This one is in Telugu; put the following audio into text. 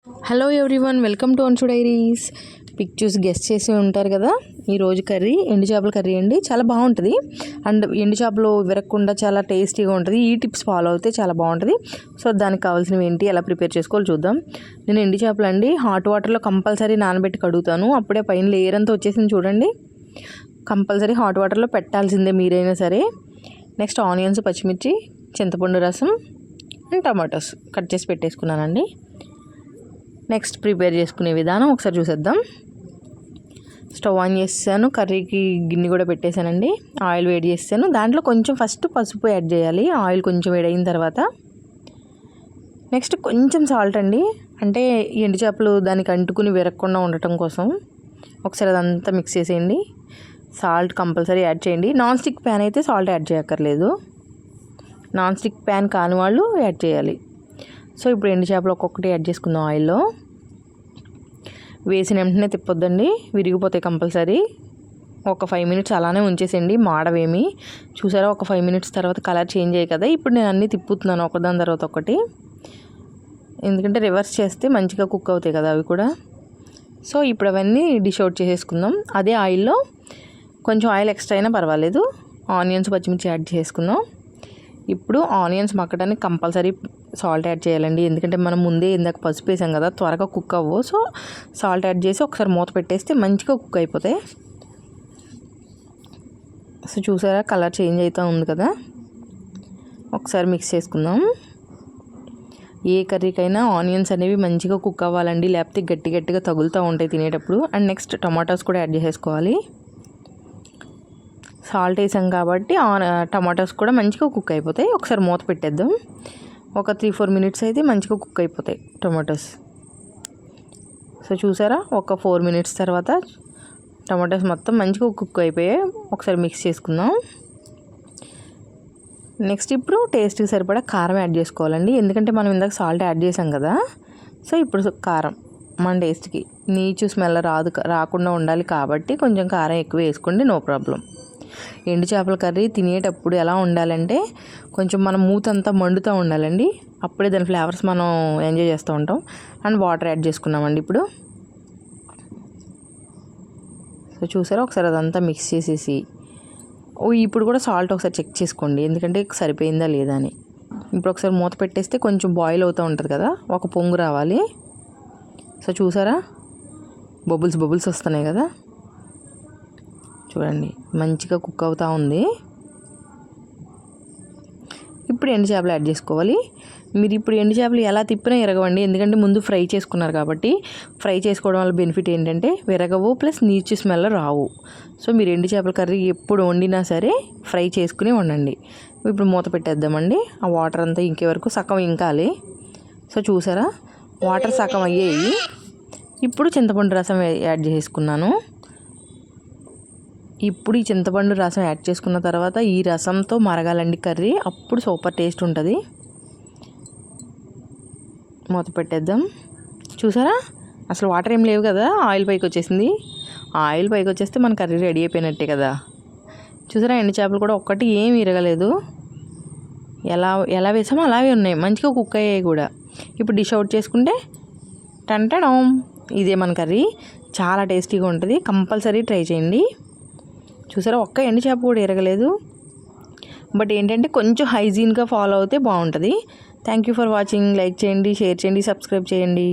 Hello everyone, welcome to Anshu diaries. Pic చూసి గెస్ట్ చేసి ఉంటారు కదా. ఈరోజు కర్రీ ఎండు చేపల కర్రీ అండి. చాలా బాగుంటుంది అండ్ ఎండు చేపలు విరగకుండా చాలా టేస్టీగా ఉంటుంది. ఈ టిప్స్ ఫాలో అయితే చాలా బాగుంటుంది. సో దానికి కావాల్సినవి ఏంటి, ఎలా ప్రిపేర్ చేసుకోవాలో చూద్దాం. నేను ఎండు చేపలు అండి హాట్ వాటర్లో కంపల్సరీ నానబెట్టి కడుగుతాను. అప్పుడే పైన లేయర్ అంతా వచ్చేసింది చూడండి. కంపల్సరీ హాట్ వాటర్లో పెట్టాల్సిందే మీరైనా సరే. నెక్స్ట్ ఆనియన్స్, పచ్చిమిర్చి, చింతపండు రసం అండ్ టమాటోస్ కట్ చేసి పెట్టేసుకున్నానండి. నెక్స్ట్ ప్రిపేర్ చేసుకునే విధానం ఒకసారి చూసేద్దాం. స్టవ్ ఆన్ చేసాను, కర్రీకి గిన్నె కూడా పెట్టేశానండి. ఆయిల్ వేడి చేస్తాను. దాంట్లో కొంచెం ఫస్ట్ పసుపు యాడ్ చేయాలి. ఆయిల్ కొంచెం వేడైన తర్వాత నెక్స్ట్ కొంచెం సాల్ట్ అండి, అంటే ఎండు చేపలు దానికి అంటుకుని విరగకుండా ఉండటం కోసం. ఒకసారి అదంతా మిక్స్ చేసేయండి. సాల్ట్ కంపల్సరీ యాడ్ చేయండి. నాన్ స్టిక్ ప్యాన్ అయితే సాల్ట్ యాడ్ చేయక్కర్లేదు. నాన్ స్టిక్ ప్యాన్ కాని వాళ్ళు యాడ్ చేయాలి. సో ఇప్పుడు ఎండు చేపలు ఒక్కొక్కటి యాడ్ చేసుకుందాం. ఆయిల్లో వేసిన వెంటనే తిప్పొద్దండి, విరిగిపోతాయి కంపల్సరీ. ఒక 5 మినిట్స్ అలానే ఉంచేసేయండి, మాడవేమి. చూసారా, ఒక 5 మినిట్స్ తర్వాత కలర్ చేంజ్ అయ్యాయి కదా. ఇప్పుడు నేను అన్నీ తిప్పుతున్నాను ఒకదాని తర్వాత ఒకటి, ఎందుకంటే రివర్స్ చేస్తే మంచిగా కుక్ అవుతాయి కదా అవి కూడా. సో ఇప్పుడు అవన్నీ డిష్ అవుట్ చేసేసుకుందాం. అదే ఆయిల్లో కొంచెం ఆయిల్ ఎక్స్ట్రా అయినా పర్వాలేదు. ఆనియన్స్, పచ్చిమిర్చి యాడ్ చేసుకుందాం. ఇప్పుడు ఆనియన్స్ మగ్గడానికి కంపల్సరీ సాల్ట్ యాడ్ చేయాలండి, ఎందుకంటే మనం ముందే ఇందాక పసుపు వేసాం కదా, త్వరగా కుక్ అవ్వవు. సో సాల్ట్ యాడ్ చేసి ఒకసారి మూత పెట్టేస్తే మంచిగా కుక్ అయిపోతాయి. సో చూసారా, కలర్ చేంజ్ అవుతూ ఉంది కదా. ఒకసారి మిక్స్ చేసుకుందాం. ఏ కర్రీకైనా ఆనియన్స్ అనేవి మంచిగా కుక్ అవ్వాలండి, లేకపోతే గట్టి గట్టిగా తగులుతూ ఉంటాయి తినేటప్పుడు. అండ్ నెక్స్ట్ టమాటోస్ కూడా యాడ్ చేసేసుకోవాలి. సాల్ట్ వేసాం కాబట్టి టమాటోస్ కూడా మంచిగా కుక్ అయిపోతాయి. ఒకసారి మూత పెట్టేద్దాం. ఒక 3-4 మినిట్స్ అయితే మంచిగా కుక్ అయిపోతాయి టమాటోస్. సో చూసారా, ఒక 4 మినిట్స్ తర్వాత టమాటోస్ మొత్తం మంచిగా కుక్ అయిపోయాయి. ఒకసారి మిక్స్ చేసుకుందాం. నెక్స్ట్ ఇప్పుడు టేస్ట్కి సరిపడా కారం యాడ్ చేసుకోవాలండి, ఎందుకంటే మనం ఇందాక సాల్ట్ యాడ్ చేసాం కదా. సో ఇప్పుడు కారం మన టేస్ట్కి నీచు స్మెల్ రాకుండా ఉండాలి కాబట్టి కొంచెం కారం ఎక్కువ వేసుకోండి, నో ప్రాబ్లం. ఎండు చేపల కర్రీ తినేటప్పుడు ఎలా ఉండాలంటే కొంచెం మనం మూతంతా మండుతూ ఉండాలండి, అప్పుడే దాని ఫ్లేవర్స్ మనం ఎంజాయ్ చేస్తూ ఉంటాం. అండ్ వాటర్ యాడ్ చేసుకున్నామండి ఇప్పుడు. సో చూసారా, ఒకసారి అదంతా మిక్స్ చేసేసి ఇప్పుడు కూడా సాల్ట్ ఒకసారి చెక్ చేసుకోండి, ఎందుకంటే సరిపోయిందా లేదా అని. ఇప్పుడు ఒకసారి మూత పెట్టేస్తే కొంచెం బాయిల్ అవుతూ ఉంటుంది కదా, ఒక పొంగు రావాలి. సో చూసారా, బబుల్స్ వస్తున్నాయి కదా, చూడండి మంచిగా కుక్ అవుతూ ఉంది. ఇప్పుడు ఎండు చేపలు యాడ్ చేసుకోవాలి. మీరు ఇప్పుడు ఎండు చేపలు ఎలా తిప్పినా విరగవండి, ఎందుకంటే ముందు ఫ్రై చేసుకున్నారు కాబట్టి. ఫ్రై చేసుకోవడం వల్ల బెనిఫిట్ ఏంటంటే విరగవు, ప్లస్ నీచు స్మెల్ రావు. సో మీరు ఎండు చేపల కర్రీ ఎప్పుడు వండినా సరే ఫ్రై చేసుకుని వండండి. ఇప్పుడు మూత పెట్టేద్దామండి. ఆ వాటర్ అంతా ఇంకే వరకు సగం ఇంకాలి. సో చూసారా, వాటర్ సగం అయ్యాయి. ఇప్పుడు చింతపండు రసం యాడ్ చేసుకున్నాను. ఇప్పుడు ఈ చింతపండు రసం యాడ్ చేసుకున్న తర్వాత ఈ రసంతో మరగాలండి కర్రీ, అప్పుడు సూపర్ టేస్ట్ ఉంటుంది. మూత పెట్టేద్దాం. చూసారా, అసలు వాటర్ ఏం లేవు కదా, ఆయిల్ పైకి వచ్చేసింది. ఆయిల్ పైకి వచ్చేస్తే మన కర్రీ రెడీ అయిపోయినట్టే కదా. చూసారా, ఎండు చేపలు కూడా ఒక్కటి ఏం విరగలేదు, ఎలా వేసామో అలాగే ఉన్నాయి, మంచిగా కుక్ అయ్యాయి కూడా. ఇప్పుడు డిష్ అవుట్ చేసుకుంటే టంటడం, ఇదే మన కర్రీ. చాలా టేస్టీగా ఉంటుంది, కంపల్సరీ ట్రై చేయండి. చూసారా, ఒక్క ఎండు చేప కూడా ఎరగలేదు. బట్ ఏంటంటే కొంచెం హైజీన్గా ఫాలో అవుతే బాగుంటుంది. Thank you for watching. Like చేయండి, షేర్ చేయండి, సబ్స్క్రైబ్ చేయండి.